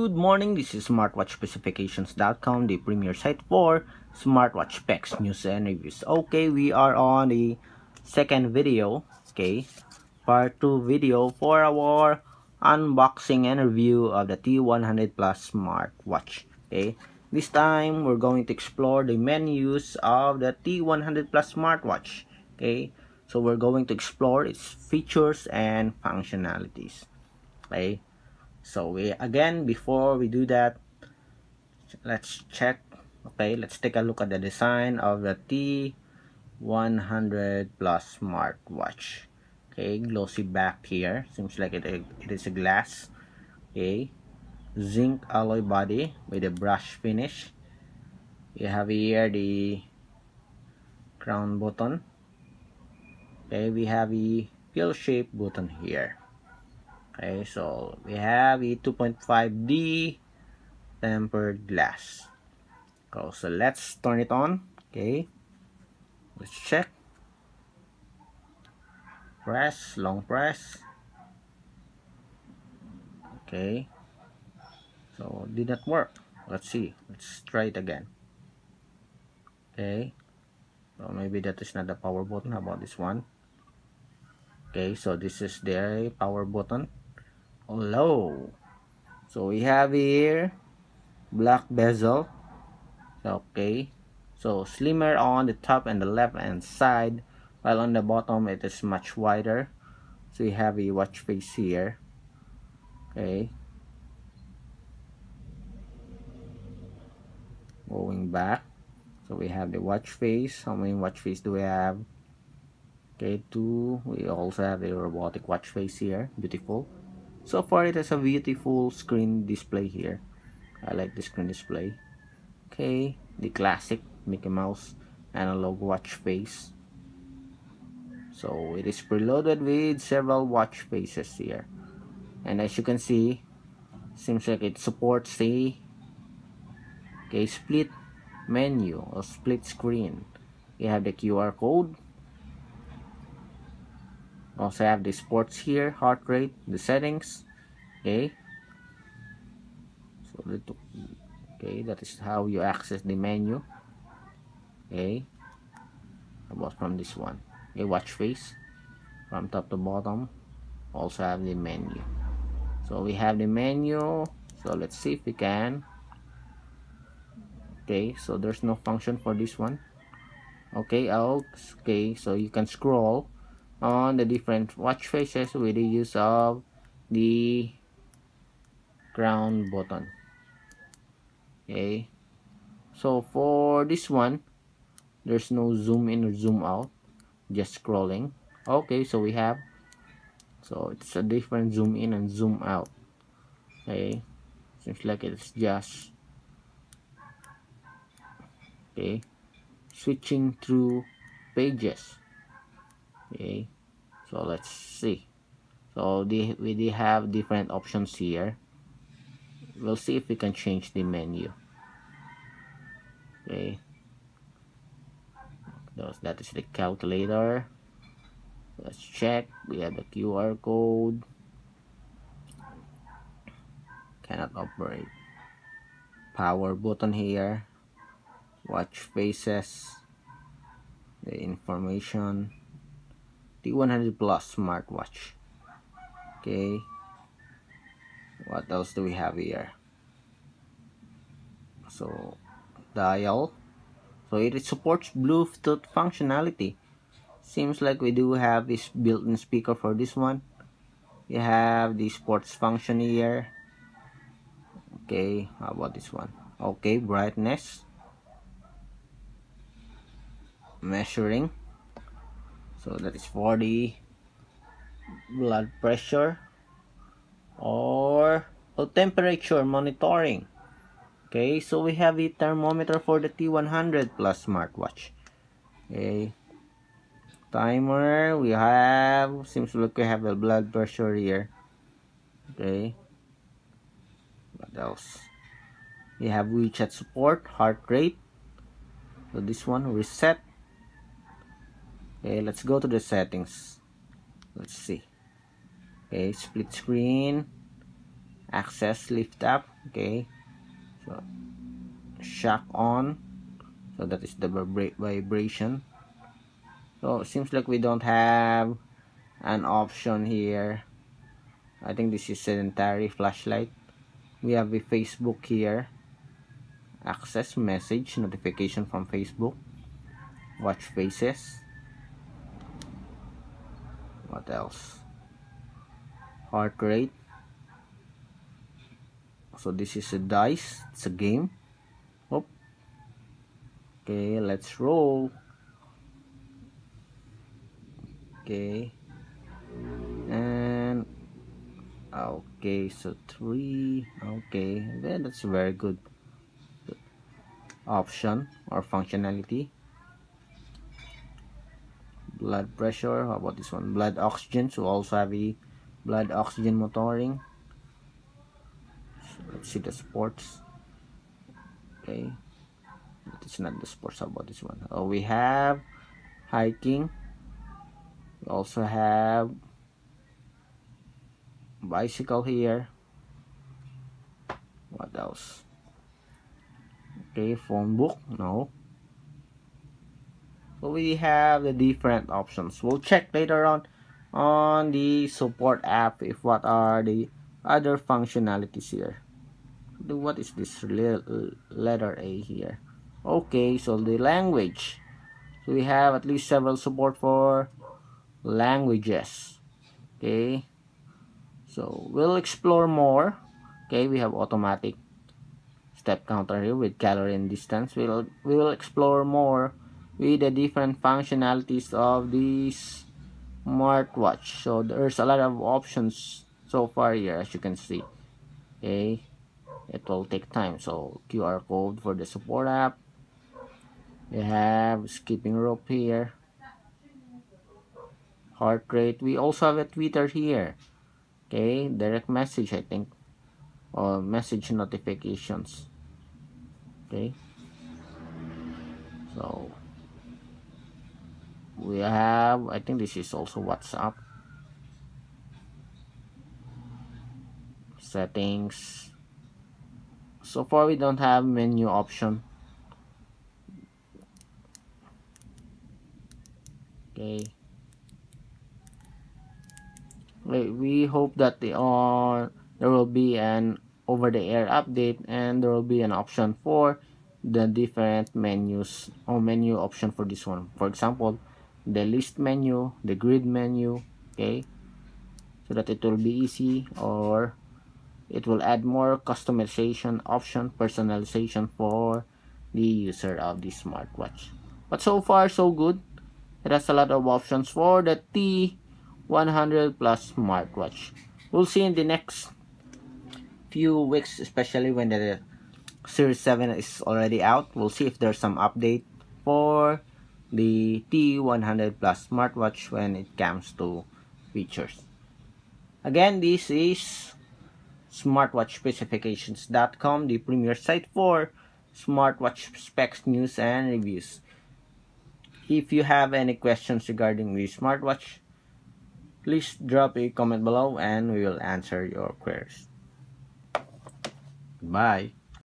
Good morning, this is smartwatchspecifications.com, the premier site for smartwatch specs, news, and reviews. Okay, we are on the second video, okay, part 2 video for our unboxing and review of the T100 Plus smartwatch. Okay, this time we're going to explore the menus of the T100 Plus smartwatch. Okay, so we're going to explore its features and functionalities. Okay, so before we do that, let's check. Okay, let's take a look at the design of the T100 Plus smartwatch. Okay, glossy back here, seems like it is a glass. Okay, zinc alloy body with a brush finish. You have here the crown button. Okay, we have a pill shaped button here. Okay, so we have a 2.5D tempered glass. So let's turn it on. Okay, let's check. Press, long press. Okay, so did not work. Let's see, let's try it again. Okay, so maybe that is not the power button. How about this one? Okay, so this is the power button. Oh, low. So we have here black bezel. Okay, so slimmer on the top and the left hand side, while on the bottom it is much wider. So you have a watch face here. Okay, going back, so we have the watch face. How many watch face do we have? Okay, 2. We also have a robotic watch face here. Beautiful. So far it has a beautiful screen display here. I like the screen display. Okay, the classic Mickey Mouse analog watch face. So it is preloaded with several watch faces here, and as you can see, seems like it supports a split menu or split screen. You have the QR code. Also have the sports here, heart rate, the settings. Okay, so that is how you access the menu. Okay, how about from this one? A watch face from top to bottom. Also have the menu. So we have the menu. So let's see if we can. Okay, so there's no function for this one. Okay, okay, so you can scroll on the different watch faces with the use of the crown button. Okay, so for this one, there's no zoom in or zoom out, just scrolling. Okay, so we have, so it's a different zoom in and zoom out. Okay, seems like it's just switching through pages. Okay, so let's see. So we have different options here. We'll see if we can change the menu. Okay, that is the calculator. Let's check. We have the QR code. Cannot operate. Power button here. Watch faces. The information. T100 Plus smartwatch. Okay, what else do we have here? So dial. So it supports Bluetooth functionality. Seems like we do have this built-in speaker for this one. You have the sports function here. Okay, how about this one? Okay, brightness, measuring. So that is for the blood pressure or temperature monitoring. Okay, so we have a thermometer for the T100 Plus smartwatch. Okay, timer. We have, seems like we have a blood pressure here. Okay, what else? We have WeChat support, heart rate. So this one, reset. Okay, let's go to the settings. Let's see. Okay, split screen, access, lift up. Okay, so shock on, so that is the vibration. So it seems like we don't have an option here. I think this is sedentary flashlight. We have a Facebook here, access message notification from Facebook, watch faces. What else? Heart rate. So this is a dice, it's a game. Oh, okay, let's roll. Okay, and okay, so 3. Okay, then that's a very good option or functionality. Blood pressure, how about this one? Blood oxygen, so also have a blood oxygen monitoring. So let's see the sports. Okay, it's not the sports. How about this one? Oh, we have hiking. We also have bicycle here. What else? Okay, phone book. No. So we have the different options. We'll check later on the support app if what are the other functionalities here. What is this letter A here? Okay, so the language. So we have at least several support for languages. Okay, so we'll explore more. Okay, we have automatic step counter here with calorie and distance. We will explore more with the different functionalities of this smartwatch. So there's a lot of options so far here, as you can see. Okay, it will take time. So QR code for the support app. We have skipping rope here, heart rate. We also have a Twitter here. Okay, direct message, I think, or message notifications. Okay, so we have, I think this is also WhatsApp, settings. So far we don't have menu option. Okay, we hope that there will be an over-the-air update and there will be an option for the different menus or menu option for this one. For example, the list menu, the grid menu. Okay, so that it will be easy, or it will add more customization option, personalization for the user of the smartwatch. But so far so good. It has a lot of options for the T100 Plus smartwatch. We'll see in the next few weeks, especially when the Series 7 is already out. We'll see if there's some update for the T100 Plus smartwatch when it comes to features. Again, this is smartwatchspecifications.com, the premier site for smartwatch specs, news, and reviews. If you have any questions regarding the smartwatch, please drop a comment below and we will answer your queries. Bye.